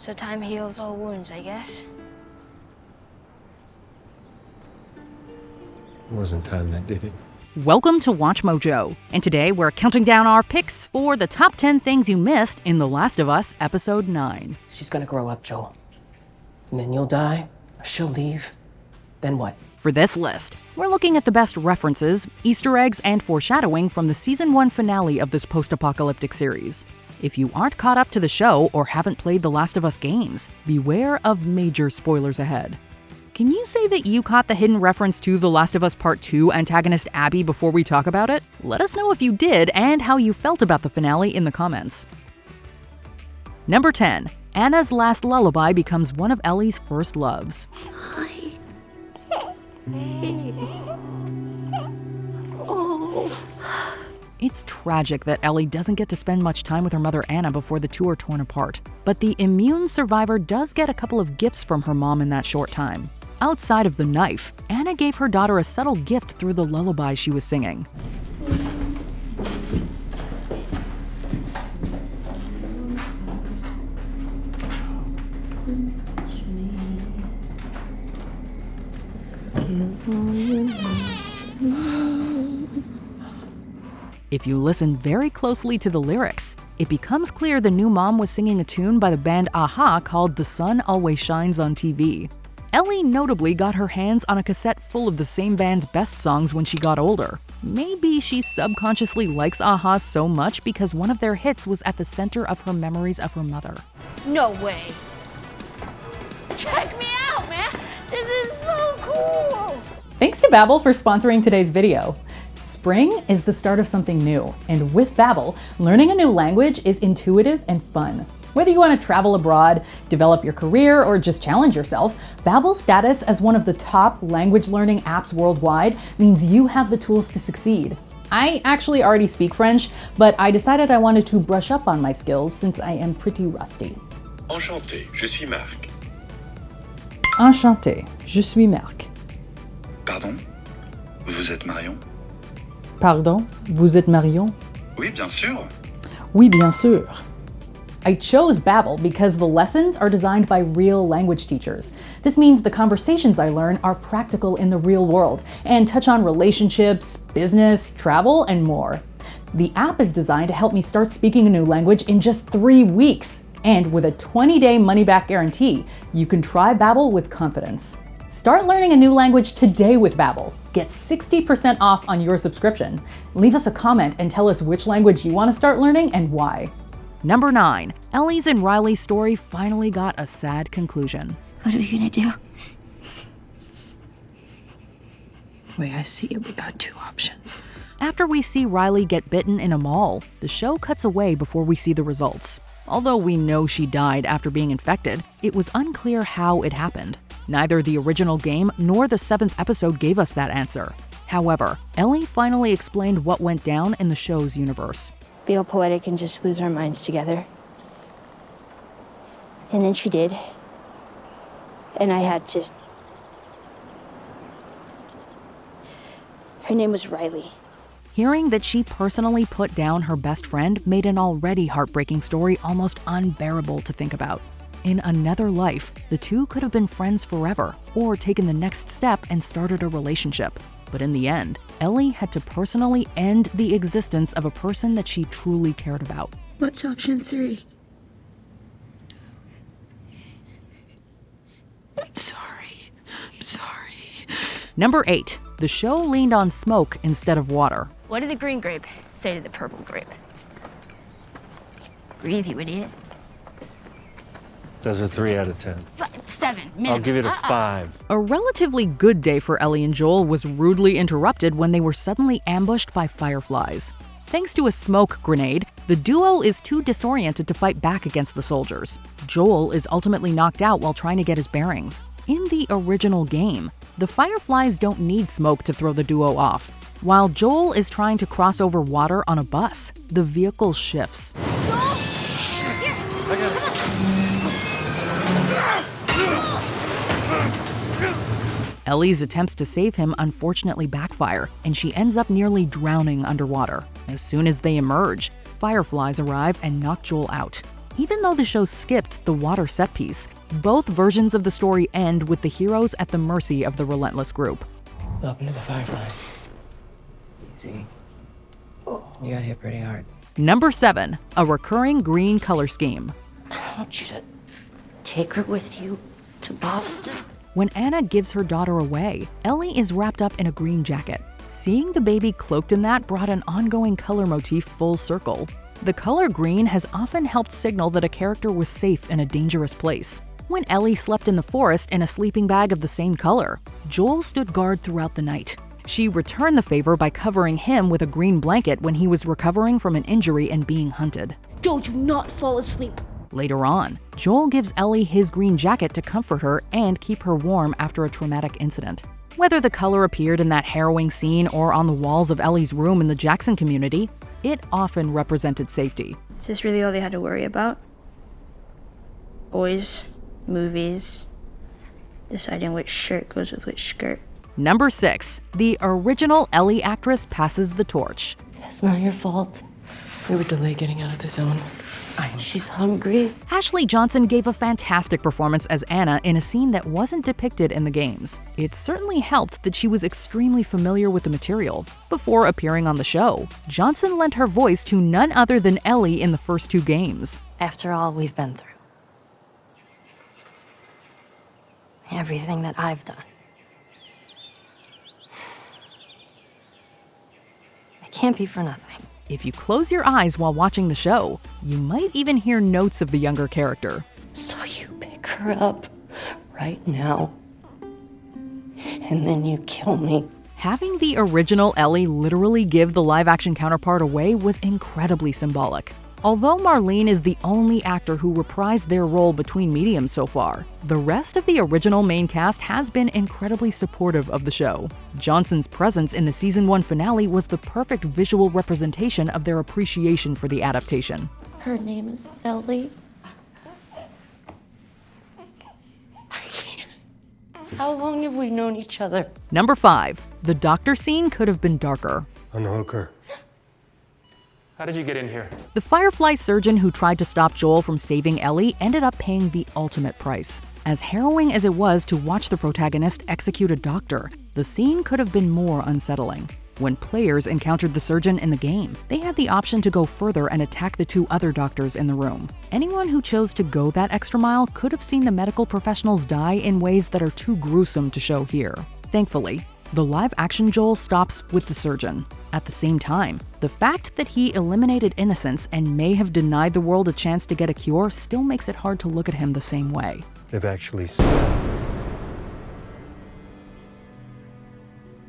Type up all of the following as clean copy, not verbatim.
So time heals all wounds, I guess. It wasn't time that did it. Welcome to Watch Mojo, and today we're counting down our picks for the top 10 things you missed in The Last of Us Episode 9. She's gonna grow up, Joel. And then you'll die, or she'll leave. Then what? For this list, we're looking at the best references, Easter eggs, and foreshadowing from the Season 1 finale of this post-apocalyptic series. If you aren't caught up to the show or haven't played The Last of Us games, beware of major spoilers ahead. Can you say that you caught the hidden reference to The Last of Us Part 2 antagonist Abby before we talk about it? Let us know if you did and how you felt about the finale in the comments. Number 10. Anna's last lullaby becomes one of Ellie's first loves. It's tragic that Ellie doesn't get to spend much time with her mother Anna before the two are torn apart. But the immune survivor does get a couple of gifts from her mom in that short time. Outside of the knife, Anna gave her daughter a subtle gift through the lullaby she was singing. If you listen very closely to the lyrics, it becomes clear the new mom was singing a tune by the band a-ha called The Sun Always Shines on TV. Ellie notably got her hands on a cassette full of the same band's best songs when she got older. Maybe she subconsciously likes a-ha so much because one of their hits was at the center of her memories of her mother. No way. Check me out, man. This is so cool. Thanks to Babbel for sponsoring today's video. Spring is the start of something new, and with Babbel, learning a new language is intuitive and fun. Whether you want to travel abroad, develop your career, or just challenge yourself, Babbel's status as one of the top language learning apps worldwide means you have the tools to succeed. I actually already speak French, but I decided I wanted to brush up on my skills since I am pretty rusty. Enchanté, je suis Marc. Enchanté, je suis Marc. Pardon? Vous êtes Marion? Pardon, vous êtes Marion? Oui, bien sûr. Oui, bien sûr. I chose Babbel because the lessons are designed by real language teachers. This means the conversations I learn are practical in the real world and touch on relationships, business, travel, and more. The app is designed to help me start speaking a new language in just 3 weeks. And with a 20-day money-back guarantee, you can try Babbel with confidence. Start learning a new language today with Babbel. Get 60% off on your subscription. Leave us a comment and tell us which language you want to start learning and why. Number 9. Ellie's and Riley's story finally got a sad conclusion. What are we gonna do? The way I see it, we got 2 options. After we see Riley get bitten in a mall, the show cuts away before we see the results. Although we know she died after being infected, it was unclear how it happened. Neither the original game nor the 7th episode gave us that answer. However, Ellie finally explained what went down in the show's universe. Be all poetic and just lose our minds together. And then she did. And I had to. Her name was Riley. Hearing that she personally put down her best friend made an already heartbreaking story almost unbearable to think about. In another life, the two could have been friends forever, or taken the next step and started a relationship. But in the end, Ellie had to personally end the existence of a person that she truly cared about. What's option 3? I'm sorry. Number 8. The show leaned on smoke instead of water. What did the green grape say to the purple grape? Breathe, you idiot. That's a 3 out of 10. 7. Minimum. I'll give it a 5. A relatively good day for Ellie and Joel was rudely interrupted when they were suddenly ambushed by fireflies. Thanks to a smoke grenade, the duo is too disoriented to fight back against the soldiers. Joel is ultimately knocked out while trying to get his bearings. In the original game, the fireflies don't need smoke to throw the duo off. While Joel is trying to cross over water on a bus, the vehicle shifts. Joel! Here! I got it. Ellie's attempts to save him unfortunately backfire, and she ends up nearly drowning underwater. As soon as they emerge, fireflies arrive and knock Joel out. Even though the show skipped the water set piece, both versions of the story end with the heroes at the mercy of the relentless group. Welcome to the Fireflies. Easy. You got hit pretty hard. Number 7, a recurring green color scheme. I want you to take her with you to Boston. When Anna gives her daughter away, Ellie is wrapped up in a green jacket. Seeing the baby cloaked in that brought an ongoing color motif full circle. The color green has often helped signal that a character was safe in a dangerous place. When Ellie slept in the forest in a sleeping bag of the same color, Joel stood guard throughout the night. She returned the favor by covering him with a green blanket when he was recovering from an injury and being hunted. Joel, do not fall asleep. Later on, Joel gives Ellie his green jacket to comfort her and keep her warm after a traumatic incident. Whether the color appeared in that harrowing scene or on the walls of Ellie's room in the Jackson community, it often represented safety. Is this really all they had to worry about? Boys, movies, deciding which shirt goes with which skirt. Number 6, the original Ellie actress passes the torch. It's not your fault. We were delayed getting out of the zone. She's hungry. Ashley Johnson gave a fantastic performance as Anna in a scene that wasn't depicted in the games. It certainly helped that she was extremely familiar with the material. Before appearing on the show, Johnson lent her voice to none other than Ellie in the first 2 games. After all we've been through. Everything that I've done. It can't be for nothing. If you close your eyes while watching the show, you might even hear notes of the younger character. So you pick her up right now, and then you kill me. Having the original Ellie literally give the live-action counterpart away was incredibly symbolic. Although Marlene is the only actor who reprised their role between mediums so far, the rest of the original main cast has been incredibly supportive of the show. Johnson's presence in the season 1 finale was the perfect visual representation of their appreciation for the adaptation. Her name is Ellie. How long have we known each other? Number 5, the doctor scene could have been darker. Unhook her. How did you get in here? The Firefly surgeon who tried to stop Joel from saving Ellie ended up paying the ultimate price. As harrowing as it was to watch the protagonist execute a doctor, the scene could have been more unsettling. When players encountered the surgeon in the game, they had the option to go further and attack the 2 other doctors in the room. Anyone who chose to go that extra mile could have seen the medical professionals die in ways that are too gruesome to show here. Thankfully, the live-action Joel stops with the surgeon. At the same time, the fact that he eliminated innocence and may have denied the world a chance to get a cure still makes it hard to look at him the same way.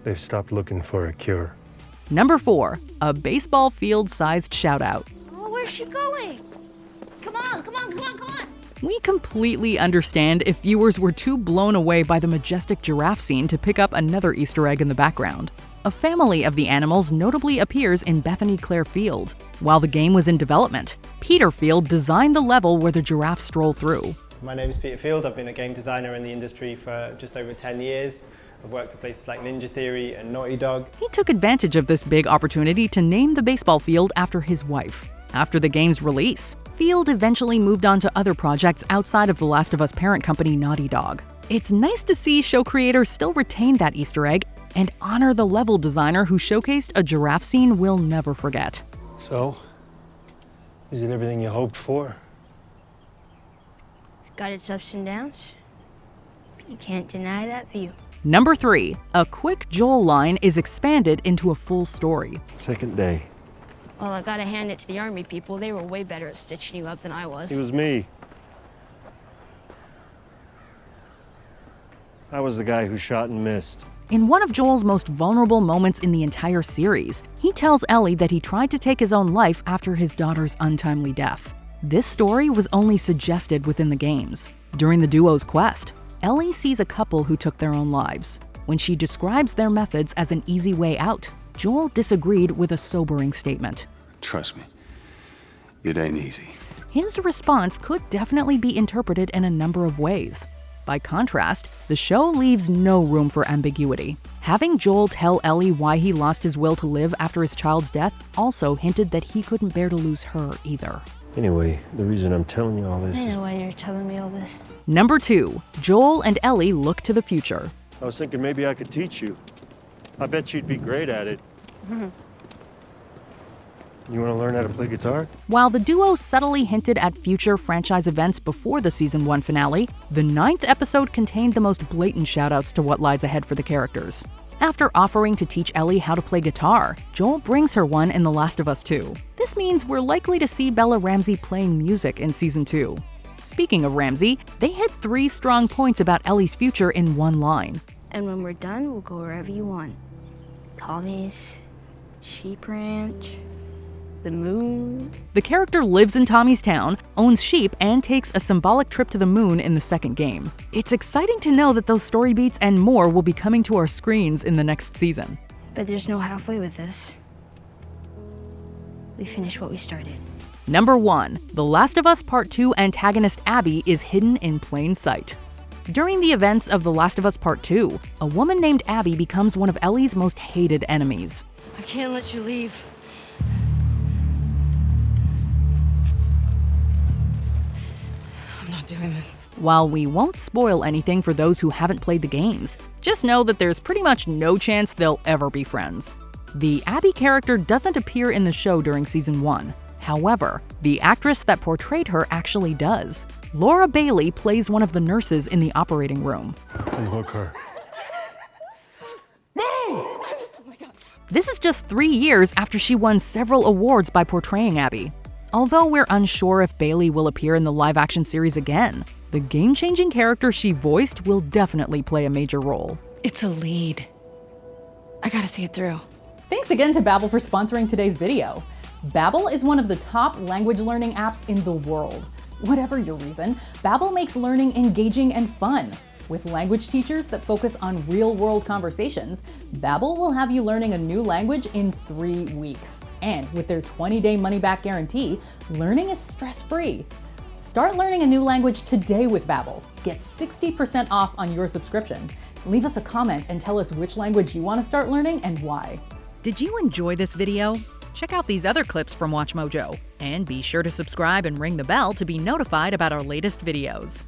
They've stopped looking for a cure. Number 4, a baseball field-sized shout-out. Oh, where's she going? Come on, come on, come on, come on! We completely understand if viewers were too blown away by the majestic giraffe scene to pick up another Easter egg in the background. A family of the animals notably appears in Bethany Claire Field. While the game was in development, Peter Field designed the level where the giraffes stroll through. My name is Peter Field. I've been a game designer in the industry for just over 10 years. I've worked at places like Ninja Theory and Naughty Dog. He took advantage of this big opportunity to name the baseball field after his wife. After the game's release, Field eventually moved on to other projects outside of The Last of Us parent company Naughty Dog. It's nice to see show creators still retain that Easter egg and honor the level designer who showcased a giraffe scene we'll never forget. So, is it everything you hoped for? It's got its ups and downs. You can't deny that view. Number 3, a quick Joel line is expanded into a full story. Second day. Well, I gotta hand it to the army people. They were way better at stitching you up than I was. It was me. I was the guy who shot and missed. In one of Joel's most vulnerable moments in the entire series, he tells Ellie that he tried to take his own life after his daughter's untimely death. This story was only suggested within the games. During the duo's quest, Ellie sees a couple who took their own lives. When she describes their methods as an easy way out, Joel disagreed with a sobering statement. Trust me, it ain't easy. His response could definitely be interpreted in a number of ways. By contrast, the show leaves no room for ambiguity. Having Joel tell Ellie why he lost his will to live after his child's death also hinted that he couldn't bear to lose her either. Anyway, the reason I'm telling you all this I is know why you're telling me all this. Number 2. Joel and Ellie look to the future. I was thinking maybe I could teach you. I bet you'd be great at it. You want to learn how to play guitar? While the duo subtly hinted at future franchise events before the season 1 finale, the 9th episode contained the most blatant shoutouts to what lies ahead for the characters. After offering to teach Ellie how to play guitar, Joel brings her one in The Last of Us 2. This means we're likely to see Bella Ramsey playing music in season 2. Speaking of Ramsey, they hit 3 strong points about Ellie's future in one line. And when we're done, we'll go wherever you want. Tommy's, Sheep Ranch, the moon. The character lives in Tommy's town, owns sheep, and takes a symbolic trip to the moon in the second game. It's exciting to know that those story beats and more will be coming to our screens in the next season. But there's no halfway with this. We finish what we started. Number 1. The Last of Us Part 2 antagonist Abby is hidden in plain sight. During the events of The Last of Us Part 2, a woman named Abby becomes one of Ellie's most hated enemies. I can't let you leave. I'm not doing this. While we won't spoil anything for those who haven't played the games, just know that there's pretty much no chance they'll ever be friends. The Abby character doesn't appear in the show during season 1. However, the actress that portrayed her actually does. Laura Bailey plays one of the nurses in the operating room. Unhook her. This is just 3 years after she won several awards by portraying Abby. Although we're unsure if Bailey will appear in the live-action series again, the game-changing character she voiced will definitely play a major role. It's a lead. I gotta see it through. Thanks again to Babbel for sponsoring today's video. Babbel is one of the top language learning apps in the world. Whatever your reason, Babbel makes learning engaging and fun. With language teachers that focus on real-world conversations, Babbel will have you learning a new language in 3 weeks. And with their 20-day money-back guarantee, learning is stress-free. Start learning a new language today with Babbel. Get 60% off on your subscription. Leave us a comment and tell us which language you want to start learning and why. Did you enjoy this video? Check out these other clips from WatchMojo, and be sure to subscribe and ring the bell to be notified about our latest videos.